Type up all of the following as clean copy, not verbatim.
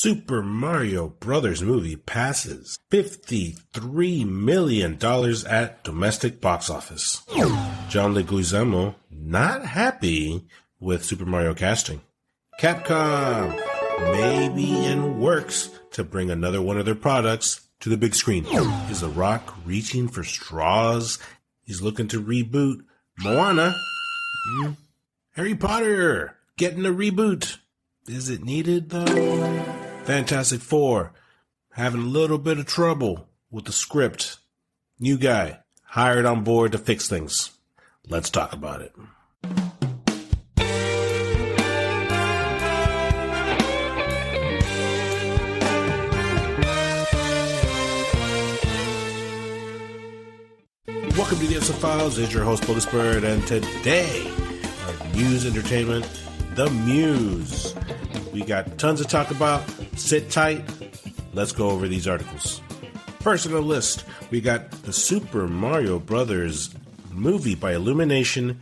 Super Mario Brothers movie passes $53 million at domestic box office. John Leguizamo not happy with Super Mario casting. Capcom may be in works to bring another one of their products to the big screen. Is The Rock reaching for straws? He's looking to reboot Moana. Harry Potter getting a reboot. Is it needed though? Fantastic Four having a little bit of trouble with the script. New guy hired on board to fix things. Let's talk about it. Welcome to the Episode Files. It's your host, Bogus Bird, and today, our news entertainment, The Muse. We got tons to talk about. Sit tight. Let's go over these articles. First on the list, we got the Super Mario Brothers movie by Illumination,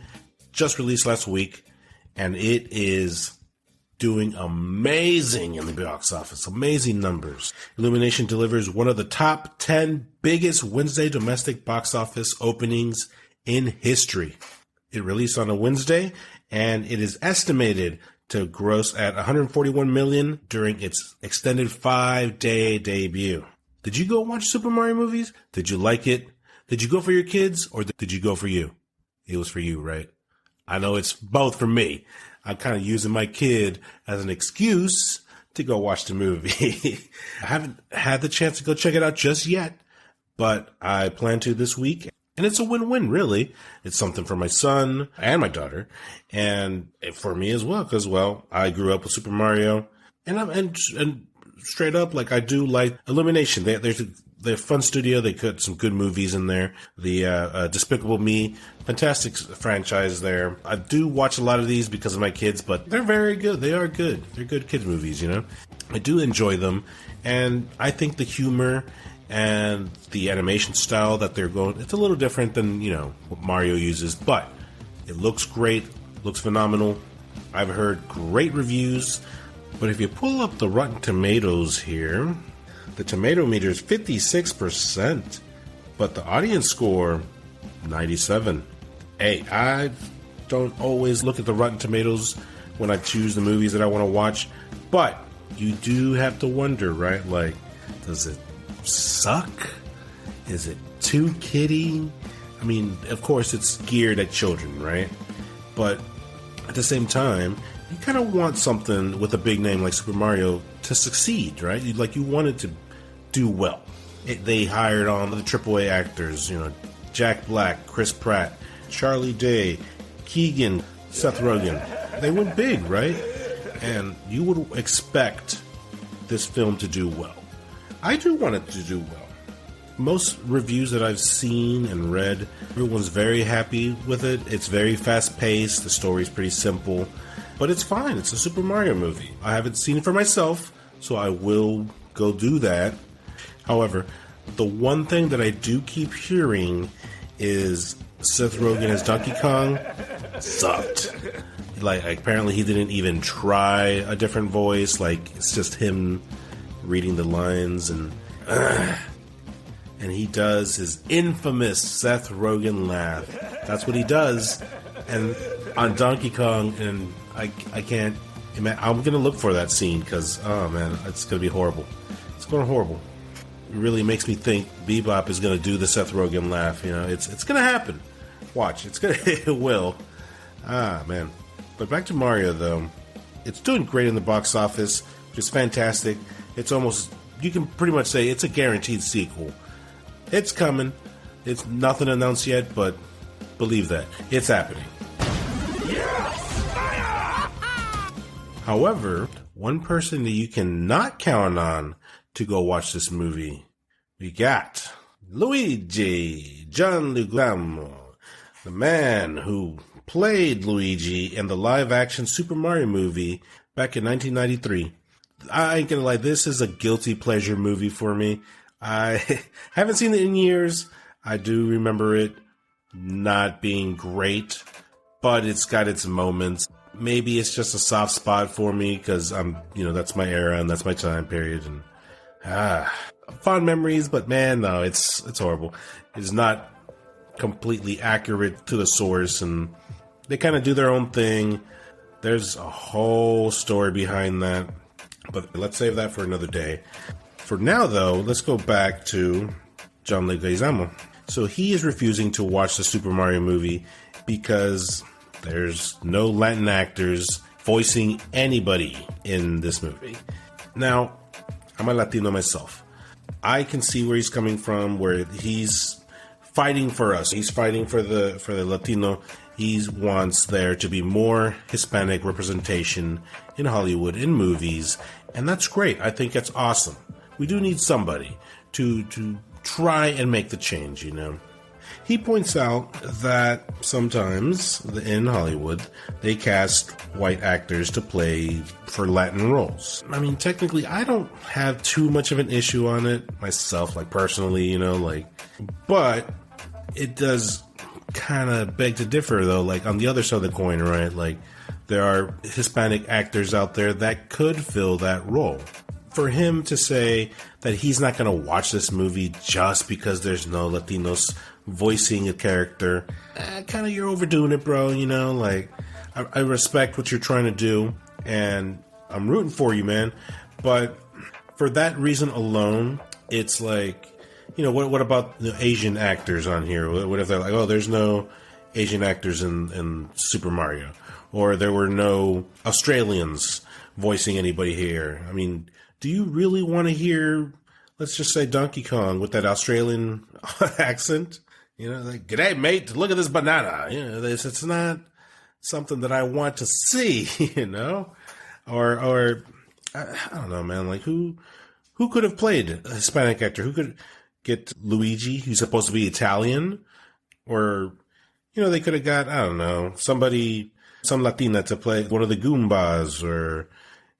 just released last week, and it is doing amazing in the box office. Amazing numbers. Illumination delivers one of the top 10 biggest Wednesday domestic box office openings in history. It released on a Wednesday, and it is estimated to gross at $141 million during its extended 5-day debut. Did you go watch Super Mario movies? Did you like it? Did you go for your kids, or did you go for you? It was for you, right? I know it's both for me. I'm kind of using my kid as an excuse to go watch the movie. I haven't had the chance to go check it out just yet, but I plan to this week. And it's a win-win, really. It's something for my son and my daughter, and for me as well, because, well, I grew up with Super Mario, and straight up, like, I do like Illumination. They're a fun studio. They put some good movies in there. The Despicable Me, fantastic franchise there. I do watch a lot of these because of my kids, but they're very good. They are good. They're good kids movies, you know. I do enjoy them, and I think the humor and the animation style that they're going, it's a little different than, you know, what Mario uses, but it looks great, looks phenomenal. I've heard great reviews, but if you pull up the Rotten Tomatoes here, the tomato meter is 56%, but the audience score, 97. Hey, I don't always look at the Rotten Tomatoes when I choose the movies that I want to watch, but you do have to wonder, right? Like, does it suck? Is it too kiddie? I mean, of course it's geared at children, right? But at the same time, you kind of want something with a big name like Super Mario to succeed, right? You want it to do well. They hired on the AAA actors, you know, Jack Black, Chris Pratt, Charlie Day, Keegan, Seth Rogen. They went big, right? And you would expect this film to do well. I do want it to do well. Most reviews that I've seen and read, everyone's very happy with it. It's very fast-paced. The story's pretty simple. But it's fine. It's a Super Mario movie. I haven't seen it for myself, so I will go do that. However, the one thing that I do keep hearing is Seth Rogen as Donkey Kong sucked. Like, apparently he didn't even try a different voice. Like, it's just him reading the lines, and he does his infamous Seth Rogen laugh. That's what he does, and on Donkey Kong, and I can't imagine. I'm gonna look for that scene because, oh man, it's gonna be horrible. It's going horrible. It really makes me think Bebop is gonna do the Seth Rogen laugh. You know, it's gonna happen. Watch, it will. Ah man, but back to Mario though. It's doing great in the box office, which is fantastic. It's almost, you can pretty much say it's a guaranteed sequel. It's coming. It's nothing announced yet, but believe that. It's happening. However, one person that you cannot count on to go watch this movie, we got Luigi, John Leguizamo, the man who played Luigi in the live-action Super Mario movie back in 1993. I ain't gonna lie, this is a guilty pleasure movie for me. I haven't seen it in years. I do remember it not being great, but it's got its moments. maybe it's just a soft spot for me because that's my era and that's my time period. And fond memories, but man, no, it's horrible. It's not completely accurate to the source, and they kind of do their own thing. There's a whole story behind that, but let's save that for another day. For now, though, let's go back to John Leguizamo. So he is refusing to watch the Super Mario movie because there's no Latin actors voicing anybody in this movie. Now, I'm a Latino myself. I can see where he's coming from, where he's fighting for us. He's fighting for the Latino. He wants there to be more Hispanic representation in Hollywood, in movies, and that's great. I think that's awesome. We do need somebody to try and make the change, He points out that sometimes in Hollywood, they cast white actors to play for Latin roles. I mean, technically, I don't have too much of an issue on it myself, personally, but it does kind of beg to differ, though, on the other side of the coin, right? There are Hispanic actors out there that could fill that role. For him to say that he's not going to watch this movie just because there's no Latinos voicing a character, kind of you're overdoing it, bro, I respect what you're trying to do, and I'm rooting for you, man, but for that reason alone, it's what about the Asian actors on here? What if they're like, oh, there's no Asian actors in Super Mario, or there were no Australians voicing anybody here? I mean, do you really want to hear, let's just say, Donkey Kong with that Australian accent? G'day, mate, look at this banana. It's not something that I want to see, Or I don't know, man. Who could have played a Hispanic actor? Who could get Luigi, who's supposed to be Italian? Or, they could have got, I don't know, some Latina to play one of the Goombas, or,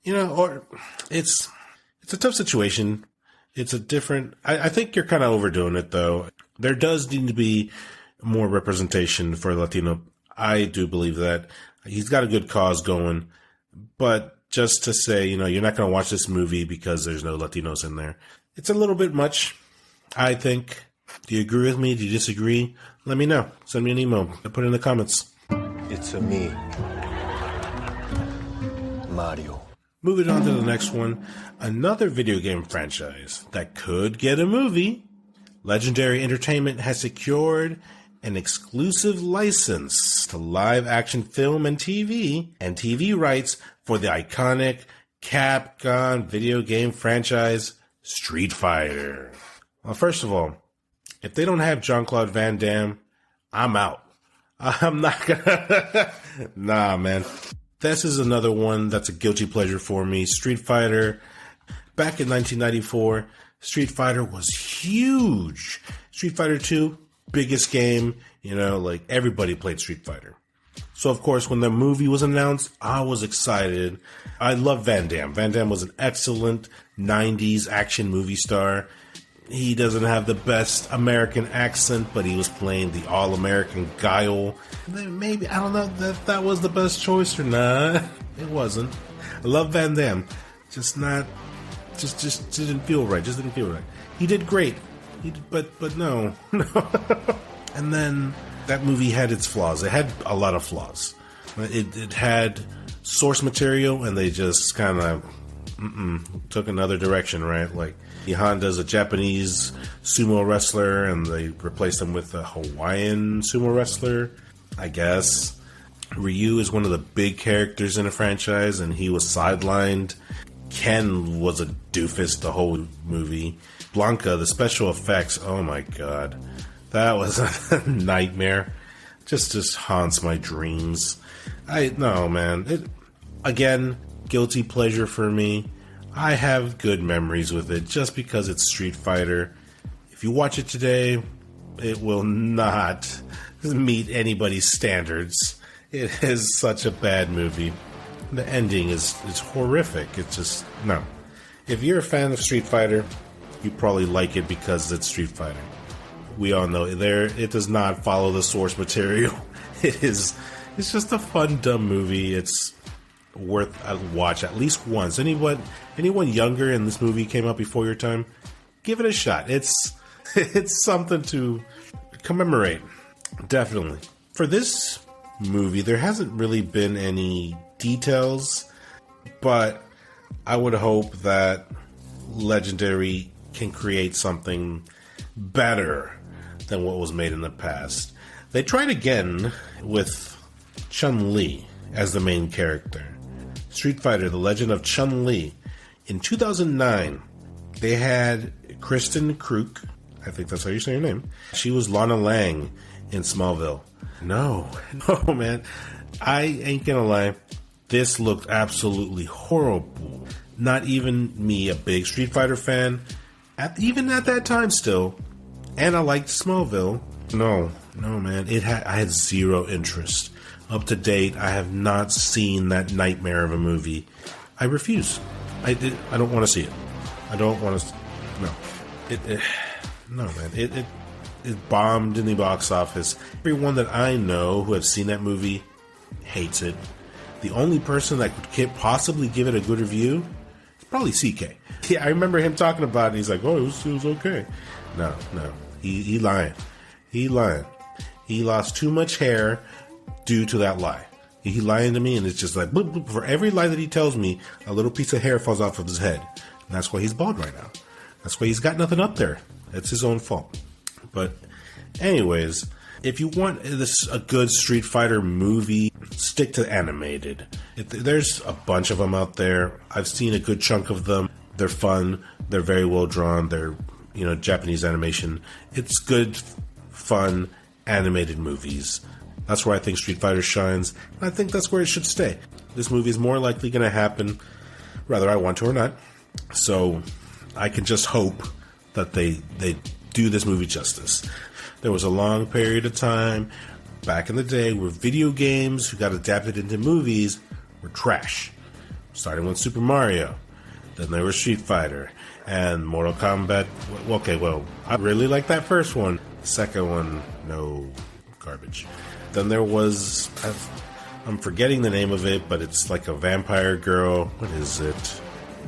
or it's a tough situation. It's a different, I think you're kind of overdoing it, though. There does need to be more representation for Latino. I do believe that. He's got a good cause going, but just to say, you're not going to watch this movie because there's no Latinos in there, it's a little bit much, I think. Do you agree with me? Do you disagree? Let me know. Send me an email. Put it in the comments. It's a me, Mario. Moving on to the next one, another video game franchise that could get a movie. Legendary Entertainment has secured an exclusive license to live-action film and TV rights for the iconic Capcom video game franchise Street Fighter. Well, first of all, if they don't have Jean-Claude Van Damme, I'm out. I'm not gonna... Nah, man. This is another one that's a guilty pleasure for me. Street Fighter. Back in 1994, Street Fighter was huge. Street Fighter 2, biggest game. Everybody played Street Fighter. So, of course, when the movie was announced, I was excited. I love Van Damme. Van Damme was an excellent 90s action movie star. He doesn't have the best American accent, but he was playing the all-American Guile. Maybe, I don't know if that was the best choice or not. It wasn't. I love Van Damme. Just didn't feel right. Just didn't feel right. He did great. But no. And then that movie had its flaws. It had a lot of flaws. It had source material, and they just kind of took another direction, right? Honda's a Japanese sumo wrestler, and they replaced him with a Hawaiian sumo wrestler, I guess. Ryu is one of the big characters in a franchise, and he was sidelined. Ken was a doofus the whole movie. Blanca, the special effects, oh my god. That was a nightmare. Just haunts my dreams. No, man. Again, guilty pleasure for me. I have good memories with it just because it's Street Fighter. If you watch it today, it will not meet anybody's standards. It is such a bad movie. The ending is horrific. It's just, no. If you're a fan of Street Fighter, you probably like it because it's Street Fighter. We all know it does not follow the source material. It is It's just a fun, dumb movie. It's worth a watch at least once. Anyone younger and this movie came out before your time, give it a shot. It's something to commemorate. Definitely. For this movie, there hasn't really been any details, but I would hope that Legendary can create something better than what was made in the past. They tried again with Chun-Li as the main character. Street Fighter: The Legend of Chun-Li. In 2009, they had Kristen Kruk, I think that's how you say her name. She was Lana Lang in Smallville. No, man. I ain't gonna lie. This looked absolutely horrible. Not even me, a big Street Fighter fan, even at that time still, and I liked Smallville. No, man. I had zero interest. Up to date, I have not seen that nightmare of a movie. I refuse. I don't want to see it. I don't want to. No, no, man. It bombed in the box office. Everyone that I know who have seen that movie hates it. The only person that could possibly give it a good review is probably CK. Yeah, I remember him talking about it. He's like, "Oh, it was okay." No, he lying. He lying. He lost too much hair due to that lie. He lying to me, and it's just like, bloop, bloop. For every lie that he tells me, a little piece of hair falls off of his head. And that's why he's bald right now. That's why he's got nothing up there. It's his own fault. But anyways, if you want a good Street Fighter movie, stick to animated. There's a bunch of them out there. I've seen a good chunk of them. They're fun. They're very well drawn. They're, Japanese animation. It's good, fun, animated movies. That's where I think Street Fighter shines. And I think that's where it should stay. This movie is more likely going to happen, whether I want to or not. So I can just hope that they do this movie justice. There was a long period of time back in the day where video games who got adapted into movies were trash. Starting with Super Mario. Then there was Street Fighter and Mortal Kombat. Okay, well, I really like that first one. The second one, no, garbage. Then there was, I'm forgetting the name of it, but it's like a vampire girl. What is it?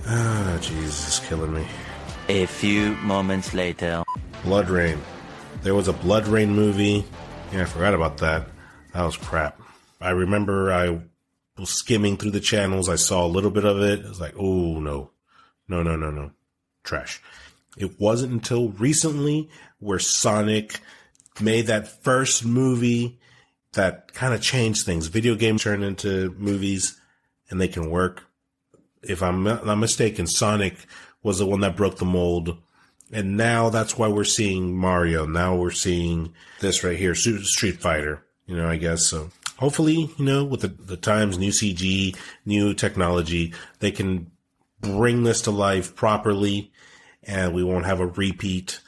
Jeez, it's killing me. A few moments later. Blood Rain. There was a Blood Rain movie. Yeah, I forgot about that. That was crap. I remember I was skimming through the channels. I saw a little bit of it. I was like, oh, no. No. Trash. It wasn't until recently where Sonic made that first movie that kind of changed things. Video games turn into movies and they can work. If I'm not mistaken, Sonic was the one that broke the mold. And now that's why we're seeing Mario. Now we're seeing this right here, Street Fighter, I guess. So hopefully, with the times, new CG, new technology, they can bring this to life properly and we won't have a repeat.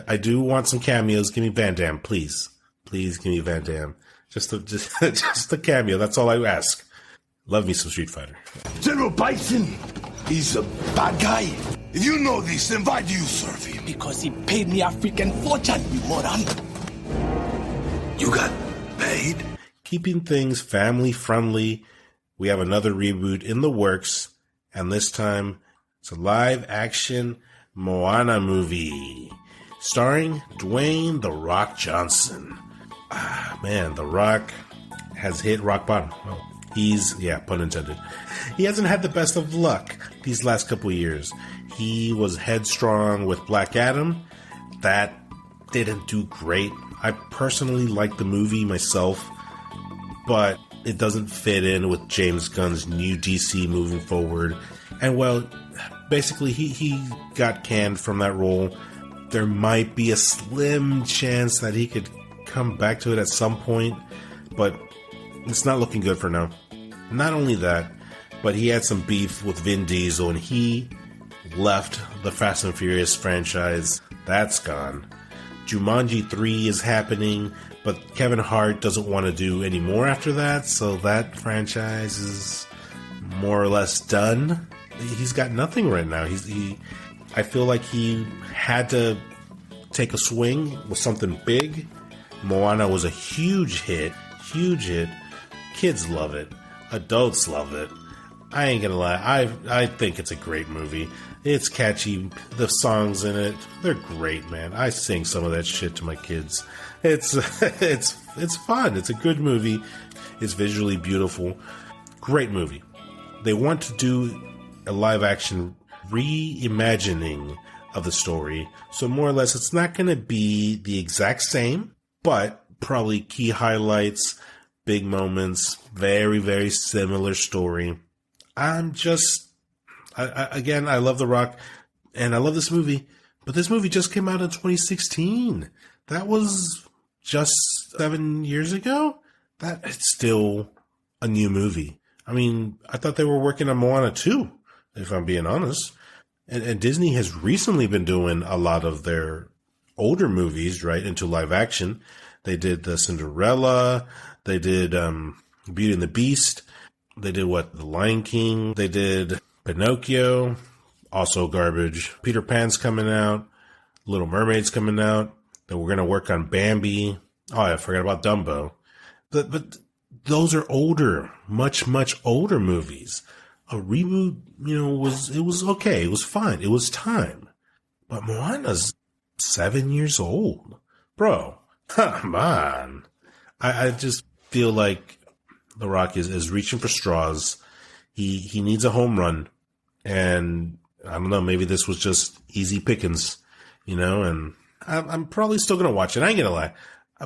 I do want some cameos. Give me Van Damme, please. Please give me Van Damme. Just the cameo. That's all I ask. Love me some Street Fighter. General Bison, he's a bad guy. If you know this, then why do you serve him? Because he paid me a freaking fortune, you moron. You got paid? Keeping things family friendly. We have another reboot in the works, and this time it's a live action Moana movie starring Dwayne "The Rock" Johnson. Man, The Rock has hit rock bottom. Well, pun intended. He hasn't had the best of luck these last couple of years. He was headstrong with Black Adam. That didn't do great. I personally like the movie myself, but it doesn't fit in with James Gunn's new DC moving forward. And well, basically he got canned from that role. There might be a slim chance that he could come back to it at some point, but it's not looking good for now. Not only that, but he had some beef with Vin Diesel and he left the Fast and Furious franchise. That's gone. Jumanji 3 is happening, but Kevin Hart doesn't want to do any more after that, so that franchise is more or less done. He's got nothing right now. I feel like he had to take a swing with something big. Moana was a huge hit. Kids love it. Adults love it. I ain't gonna lie. I think it's a great movie. It's catchy. The songs in it, they're great, man. I sing some of that shit to my kids. It's fun. It's a good movie. It's visually beautiful. Great movie. They want to do a live action reimagining of the story. So more or less, it's not going to be the exact same, but probably key highlights, big moments, very, very similar story. Again, I love The Rock and I love this movie, but this movie just came out in 2016. That was just 7 years ago. It's still a new movie. I mean, I thought they were working on Moana 2, if I'm being honest. And Disney has recently been doing a lot of their older movies, right, into live action. They did the Cinderella. They did Beauty and the Beast. They did The Lion King. They did Pinocchio, also garbage. Peter Pan's coming out. Little Mermaid's coming out. Then we're going to work on Bambi. Oh, I forgot about Dumbo. But those are older, much, much older movies. A reboot, it was okay. It was fine. It was time. But Moana's 7 years old. Bro, come on. I just feel like The Rock is reaching for straws. He needs a home run. And I don't know, maybe this was just easy pickings, and I'm probably still going to watch it. I ain't going to lie.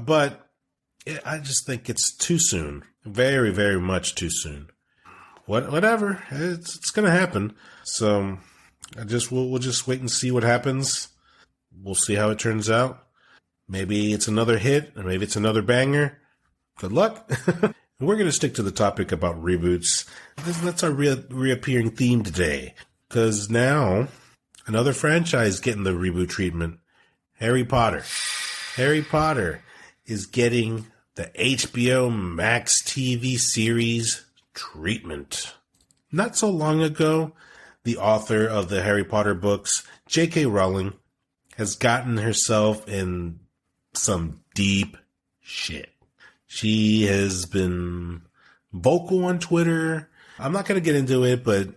But I just think it's too soon. Very, very much too soon. Whatever. It's going to happen. So we'll just wait and see what happens. We'll see how it turns out. Maybe it's another hit, or maybe it's another banger. Good luck. We're going to stick to the topic about reboots. That's our reappearing theme today. Because now, another franchise getting the reboot treatment. Harry Potter. Harry Potter is getting the HBO Max TV series treatment. Not so long ago, the author of the Harry Potter books, J.K. Rowling, has gotten herself in some deep shit. She has been vocal on Twitter. I'm not going to get into it, but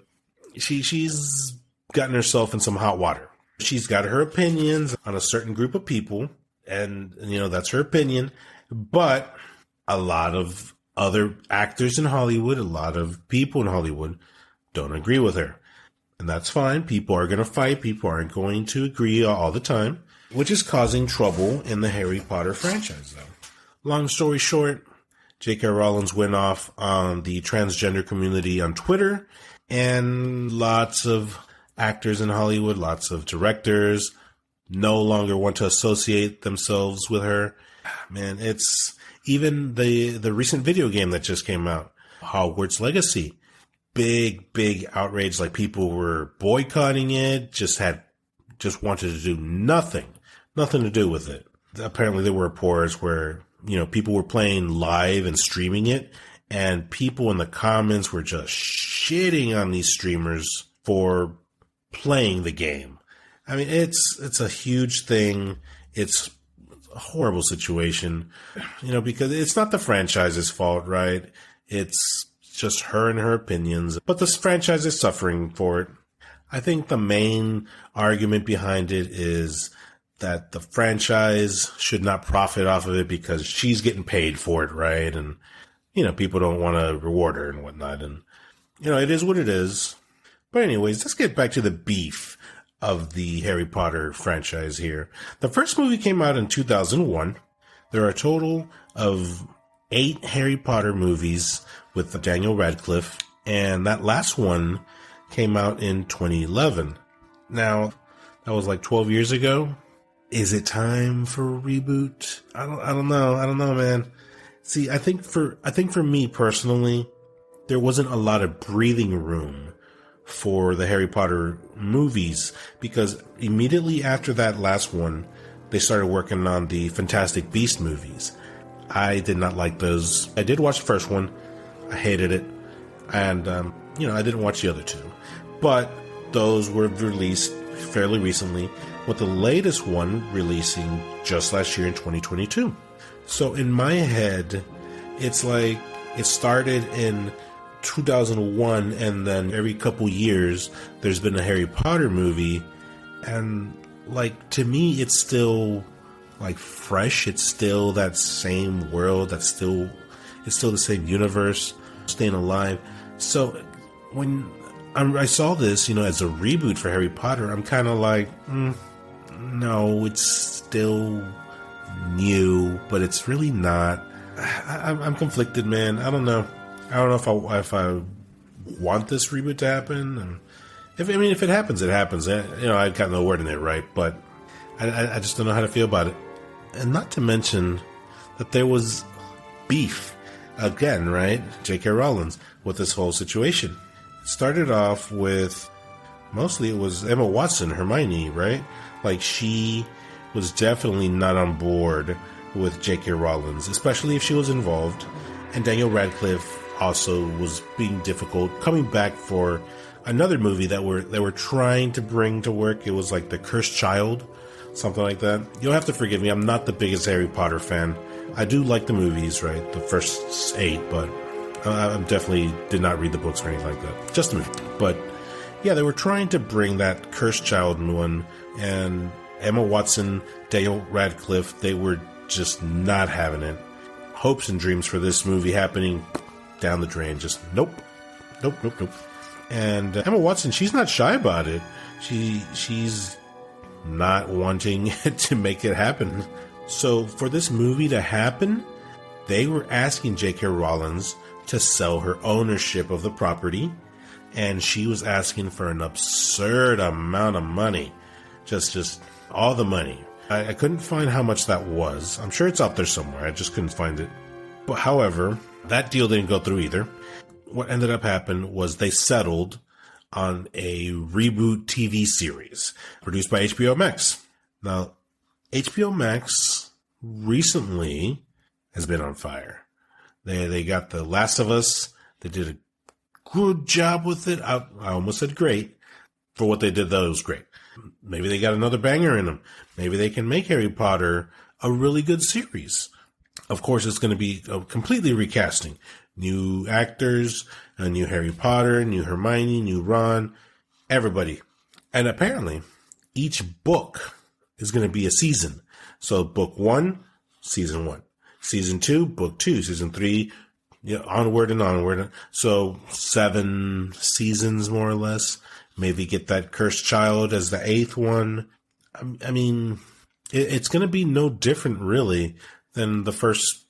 she's gotten herself in some hot water. She's got her opinions on a certain group of people, and that's her opinion. But a lot of other actors in Hollywood, a lot of people in Hollywood don't agree with her. And that's fine. People are going to fight. People aren't going to agree all the time, which is causing trouble in the Harry Potter franchise, though. Long story short, J.K. Rowling went off on the transgender community on Twitter, and lots of actors in Hollywood, lots of directors no longer want to associate themselves with her. Man, it's even the recent video game that just came out, Hogwarts Legacy. Big outrage. Like, people were boycotting it, just wanted to do nothing to do with it. Apparently there were reports where, people were playing live and streaming it, and people in the comments were just shitting on these streamers for playing the game. I mean, it's a huge thing. It's a horrible situation, because it's not the franchise's fault, right? It's just her and her opinions, but this franchise is suffering for it. I think the main argument behind it is that the franchise should not profit off of it because she's getting paid for it, right? And, people don't want to reward her and whatnot. And, it is what it is. But anyways, let's get back to the beef of the Harry Potter franchise here. The first movie came out in 2001. There are a total of 8 Harry Potter movies with Daniel Radcliffe, and that last one came out in 2011. Now, that was like 12 years ago. Is it time for a reboot? I don't know, man. See, I think for me personally, there wasn't a lot of breathing room for the Harry Potter movies, because immediately after that last one, they started working on the Fantastic Beast movies. I did not like those. I did watch the first one. I hated it. And, I didn't watch the other 2. But those were released fairly recently, with the latest one releasing just last year in 2022. So in my head, it's like It started in 2001, and then every couple years there's been a Harry Potter movie, and like, to me, it's still like fresh. It's still that same world. It's still the same universe, staying alive. So when I saw this, as a reboot for Harry Potter, I'm kind of like, no, it's still new, but it's really not. I'm conflicted, man. I don't know. I don't know if I want this reboot to happen. And if it happens, it happens. I've got no word in it, right? But I just don't know how to feel about it. And not to mention that there was beef again, right? J.K. Rowling with this whole situation. It started off with, mostly it was Emma Watson, Hermione, right? Like, she was definitely not on board with J.K. Rowling, especially if she was involved. And Daniel Radcliffe also was being difficult, coming back for another movie that were trying to bring to work. It was like The Cursed Child, something like that. You'll have to forgive me. I'm not the biggest Harry Potter fan. I do like the movies, right? The first 8, but I definitely did not read the books or anything like that. Just the movie. But yeah, they were trying to bring that Cursed Child one, and Emma Watson, Daniel Radcliffe, they were just not having it. Hopes and dreams for this movie happening down the drain. Just nope. And Emma Watson, she's not shy about it. She's not wanting to make it happen. So for this movie to happen, they were asking J.K. Rowling to sell her ownership of the property, and she was asking for an absurd amount of money. Just all the money. I couldn't find how much that was. I'm sure it's out there somewhere. I just couldn't find it. But however, that deal didn't go through either. What ended up happening was they settled on a reboot TV series produced by HBO Max. Now, HBO Max recently has been on fire. They got The Last of Us. They did a good job with it. I almost said great. For what they did, though, it was great. Maybe they got another banger in them. Maybe they can make Harry Potter a really good series. Of course, it's going to be a completely recasting. New actors, a new Harry Potter, new Hermione, new Ron, everybody. And apparently, each book is going to be a season. So book 1, season 1. Season 2, book 2. Season 3, onward and onward. So 7 seasons, more or less. Maybe get that Cursed Child as the 8th one. I mean, it's going to be no different, really, than the first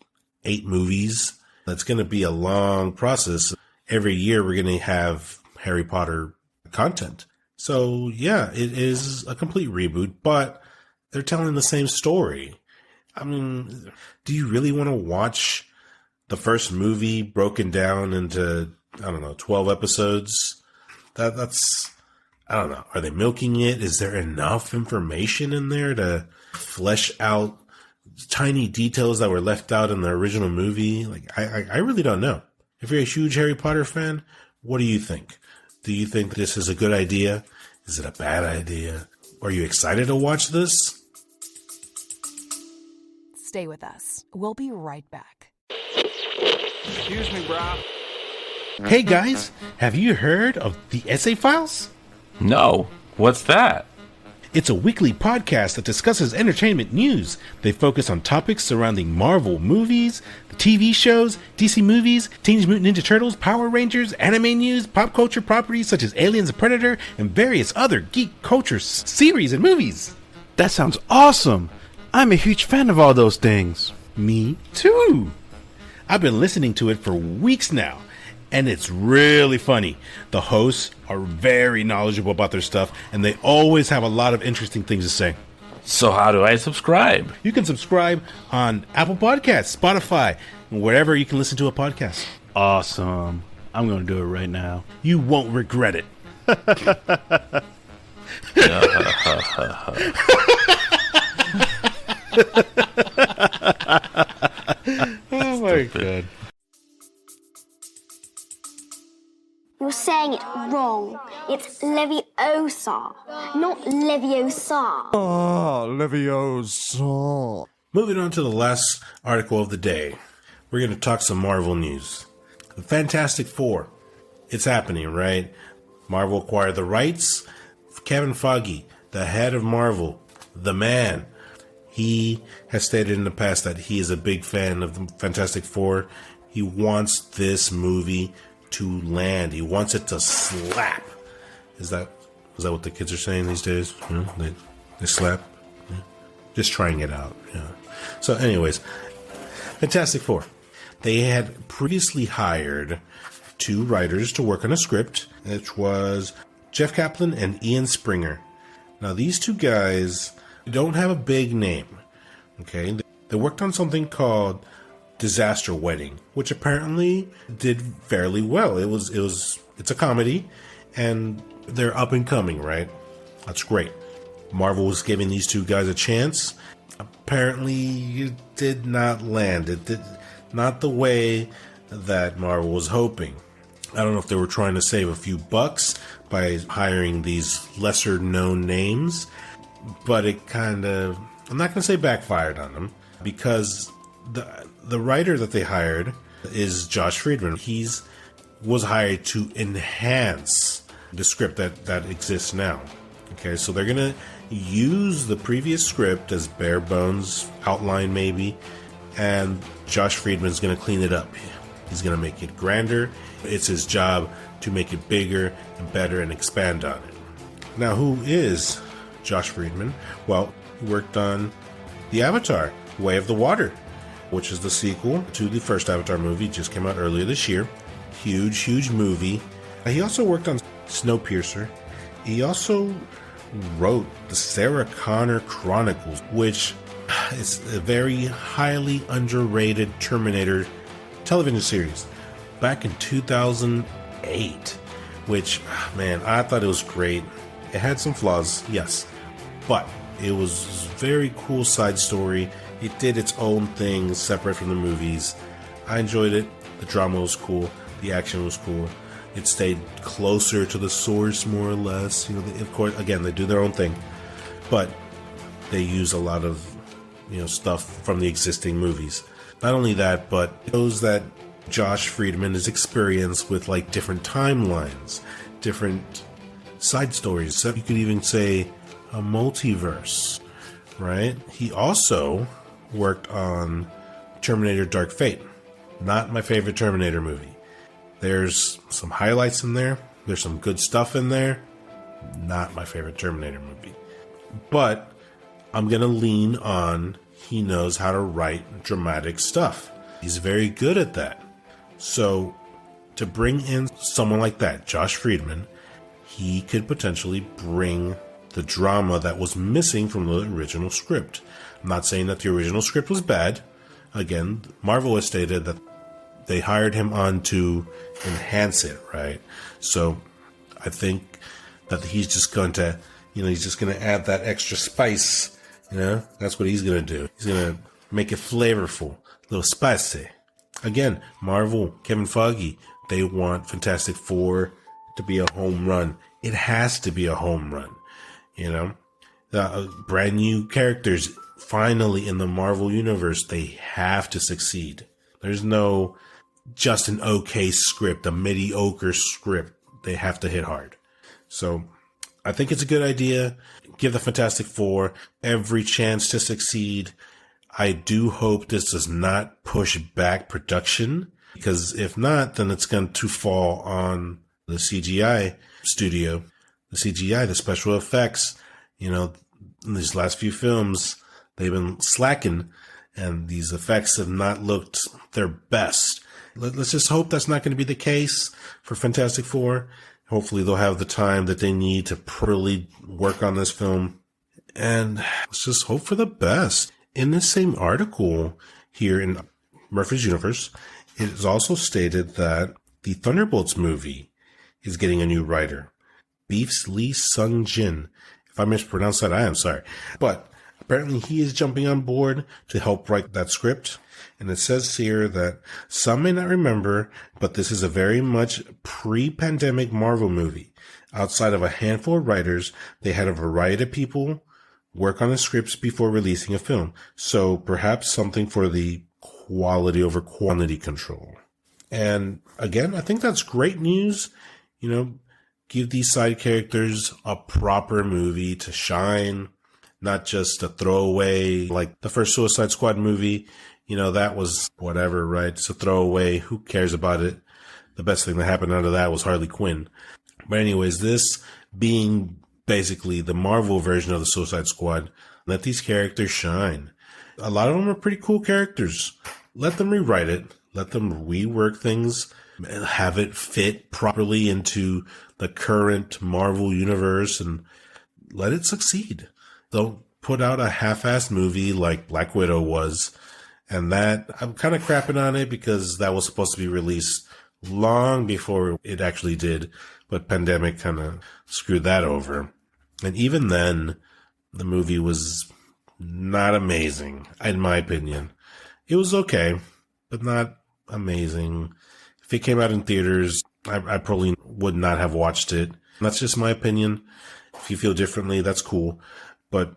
8 movies. That's going to be a long process. Every year we're going to have Harry Potter content. So, yeah, it is a complete reboot, but they're telling the same story. I mean, do you really want to watch the first movie broken down into, 12 episodes? That's, I don't know. Are they milking it? Is there enough information in there to flesh out tiny details that were left out in the original movie? Like, I really don't know. If you're a huge Harry Potter fan, what do you think? Do you think this is a good idea? Is it a bad idea? Are you excited to watch this? Stay with us. We'll be right back. Excuse me, bro. Hey guys, have you heard of the Essay Files? No. What's that? It's a weekly podcast that discusses entertainment news. They focus on topics surrounding Marvel movies, the TV shows, DC movies, Teenage Mutant Ninja Turtles, Power Rangers, anime news, pop culture properties such as Aliens and Predator, and various other geek culture series and movies. That sounds awesome! I'm a huge fan of all those things. Me too! I've been listening to it for weeks now, and it's really funny. The hosts are very knowledgeable about their stuff, and they always have a lot of interesting things to say. So how do I subscribe? You can subscribe on Apple Podcasts, Spotify, and wherever you can listen to a podcast. Awesome. I'm going to do it right now. You won't regret it. Oh my God. You're saying it wrong. It's Leviosa, not Leviosa. Oh, Leviosa. Moving on to the last article of the day. We're going to talk some Marvel news. The Fantastic Four. It's happening, right? Marvel acquired the rights. Kevin Feige, the head of Marvel, the man, he has stated in the past that he is a big fan of the Fantastic Four. He wants this movie to land. He wants it to slap. Is that what the kids are saying these days? You know, they slap? Yeah. Just trying it out. Yeah. So anyways, Fantastic Four. They had previously hired 2 writers to work on a script, which was Jeff Kaplan and Ian Springer. Now, these 2 guys don't have a big name, okay? They worked on something called Disaster Wedding, which apparently did fairly well. It's a comedy, and they're up and coming, right? That's great. Marvel was giving these 2 guys a chance. Apparently, it did not land. It did not the way that Marvel was hoping. I don't know if they were trying to save a few bucks by hiring these lesser known names, but it kind of, I'm not going to say backfired on them, because the writer that they hired is Josh Friedman. Was hired to enhance the script that exists now. Okay, so they're going to use the previous script as bare bones outline maybe, and Josh Friedman's going to clean it up. He's going to make it grander. It's his job to make it bigger and better and expand on it. Now, who is Josh Friedman? Well, he worked on The Avatar, Way of the Water, which is the sequel to the first Avatar movie. Just came out earlier this year. Huge movie. He also worked on Snowpiercer. He also wrote the Sarah Connor Chronicles, which is a very highly underrated Terminator television series back in 2008, which, man, I thought it was great. It had some flaws, yes, but it was a very cool side story. It did its own thing separate from the movies. I enjoyed it. The drama was cool. The action was cool. It stayed closer to the source, more or less. You know, of course, again, they do their own thing, but they use a lot of, stuff from the existing movies. Not only that, but it shows that Josh Friedman is experienced with like different timelines, different side stories. So you could even say a multiverse, right? He also worked on Terminator Dark Fate. Not my favorite Terminator movie. There's some highlights in there. There's some good stuff in there. Not my favorite Terminator movie. But I'm going to lean on he knows how to write dramatic stuff. He's very good at that. So to bring in someone like that, Josh Friedman, he could potentially bring the drama that was missing from the original script. I'm not saying that the original script was bad. Again, Marvel has stated that they hired him on to enhance it, right? So I think that he's just going to, he's just going to add that extra spice. That's what he's going to do. He's going to make it flavorful, a little spicy. Again, Marvel, Kevin Feige, they want Fantastic Four to be a home run. It has to be a home run. The brand new characters finally in the Marvel universe, they have to succeed. There's no just an okay script, a mediocre script. They have to hit hard. So I think it's a good idea. Give the Fantastic Four every chance to succeed. I do hope this does not push back production, because if not, then it's going to fall on the CGI studio. The CGI, the special effects, in these last few films, they've been slacking, and these effects have not looked their best. Let's just hope that's not going to be the case for Fantastic Four. Hopefully they'll have the time that they need to properly work on this film. And let's just hope for the best. In this same article here in Murphy's Universe, it is also stated that the Thunderbolts movie is getting a new writer. Beef's Lee Sung-jin. If I mispronounced that, I am sorry. But apparently he is jumping on board to help write that script. And it says here that some may not remember, but this is a very much pre-pandemic Marvel movie. Outside of a handful of writers, they had a variety of people work on the scripts before releasing a film. So perhaps something for the quality over quantity control. And again, I think that's great news. You know, give these side characters a proper movie to shine, not just a throwaway like the first Suicide Squad movie. You know, that was whatever, right? It's a throwaway. Who cares about it? The best thing that happened out of that was Harley Quinn. But anyways, this being basically the Marvel version of the Suicide Squad, let these characters shine. A lot of them are pretty cool characters. Let them rewrite it. Let them rework things, have it fit properly into the current Marvel universe, and let it succeed. Don't put out a half-assed movie like Black Widow was. And that, I'm kind of crapping on it because that was supposed to be released long before it actually did. But pandemic kind of screwed that over. And even then, the movie was not amazing, in my opinion. It was okay, but not amazing. If it came out in theaters, I probably would not have watched it. That's just my opinion. If you feel differently, that's cool. But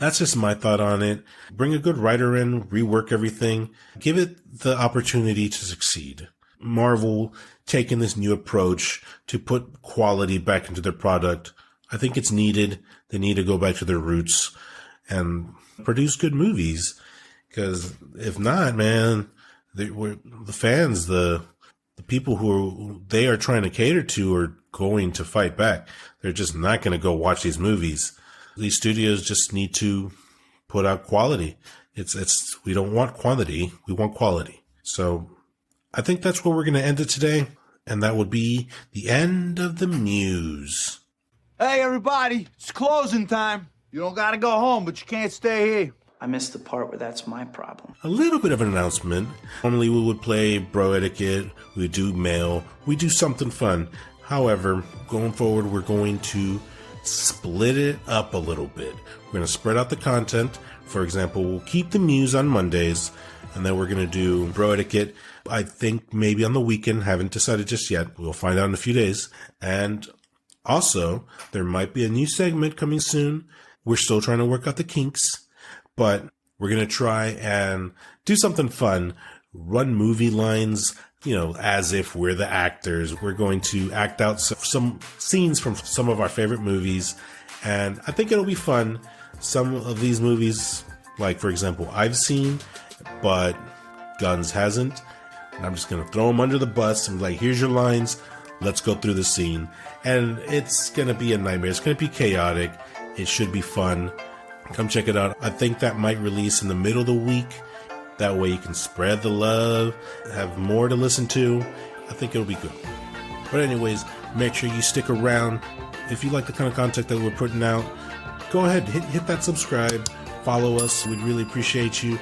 that's just my thought on it. Bring a good writer in, rework everything, give it the opportunity to succeed. Marvel taking this new approach to put quality back into their product. I think it's needed. They need to go back to their roots and produce good movies. Because if not, man, the fans, the people who they are trying to cater to are going to fight back. They're just not going to go watch these movies. These studios just need to put out quality. We don't want quantity. We want quality. So I think that's where we're going to end it today. And that would be the end of the Muse. Hey, everybody, it's closing time. You don't gotta go home, but you can't stay here. I missed the part where that's my problem. A little bit of an announcement. Normally we would play Bro Etiquette, we would do mail, we do something fun. However, going forward, we're going to split it up a little bit. We're going to spread out the content. For example, we'll keep the Muse on Mondays, and then we're going to do Bro Etiquette, I think maybe on the weekend. Haven't decided just yet. We'll find out in a few days. And also, there might be a new segment coming soon. We're still trying to work out the kinks, but we're going to try and do something fun. Run movie lines, you know, as if we're the actors. We're going to act out some scenes from some of our favorite movies, and I think it'll be fun. Some of these movies, like, for example, I've seen, but Guns hasn't. And I'm just going to throw them under the bus and be like, here's your lines. Let's go through the scene. And it's going to be a nightmare. It's going to be chaotic. It should be fun. Come check it out. I think that might release in the middle of the week. That way you can spread the love, have more to listen to. I think it'll be good. But anyways, make sure you stick around. If you like the kind of content that we're putting out, go ahead, hit that subscribe, follow us. We'd really appreciate you.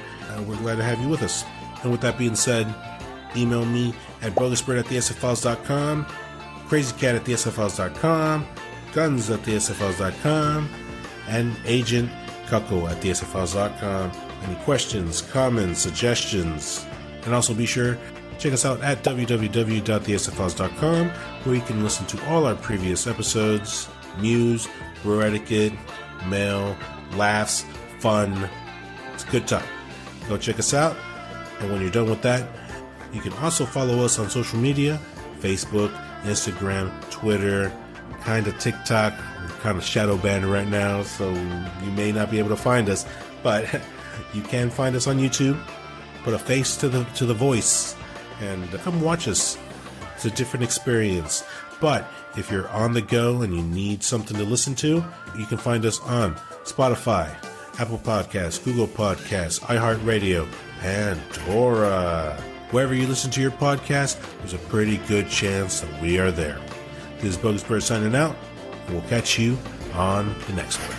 We're glad to have you with us. And with that being said, email me at brotherspirit@thesffiles.com, crazycat@thesffiles.com, guns@thesffiles.com, and Agent Cucko@thesffiles.com. Any questions, comments, suggestions, and also be sure check us out at www.thesffiles.com, where you can listen to all our previous episodes, news, Bro Etiquette, mail, laughs, fun. It's a good time. Go check us out, and when you're done with that, you can also follow us on social media: Facebook, Instagram, Twitter, kind of TikTok. We're kind of shadow banned right now, so you may not be able to find us, but you can find us on YouTube. Put a face to the voice and come watch us. It's a different experience. But if you're on the go and you need something to listen to, you can find us on Spotify, Apple Podcasts, Google Podcasts, iHeartRadio, Pandora. Wherever you listen to your podcast, there's a pretty good chance that we are there. This is Bogus Bird signing out, and we'll catch you on the next one.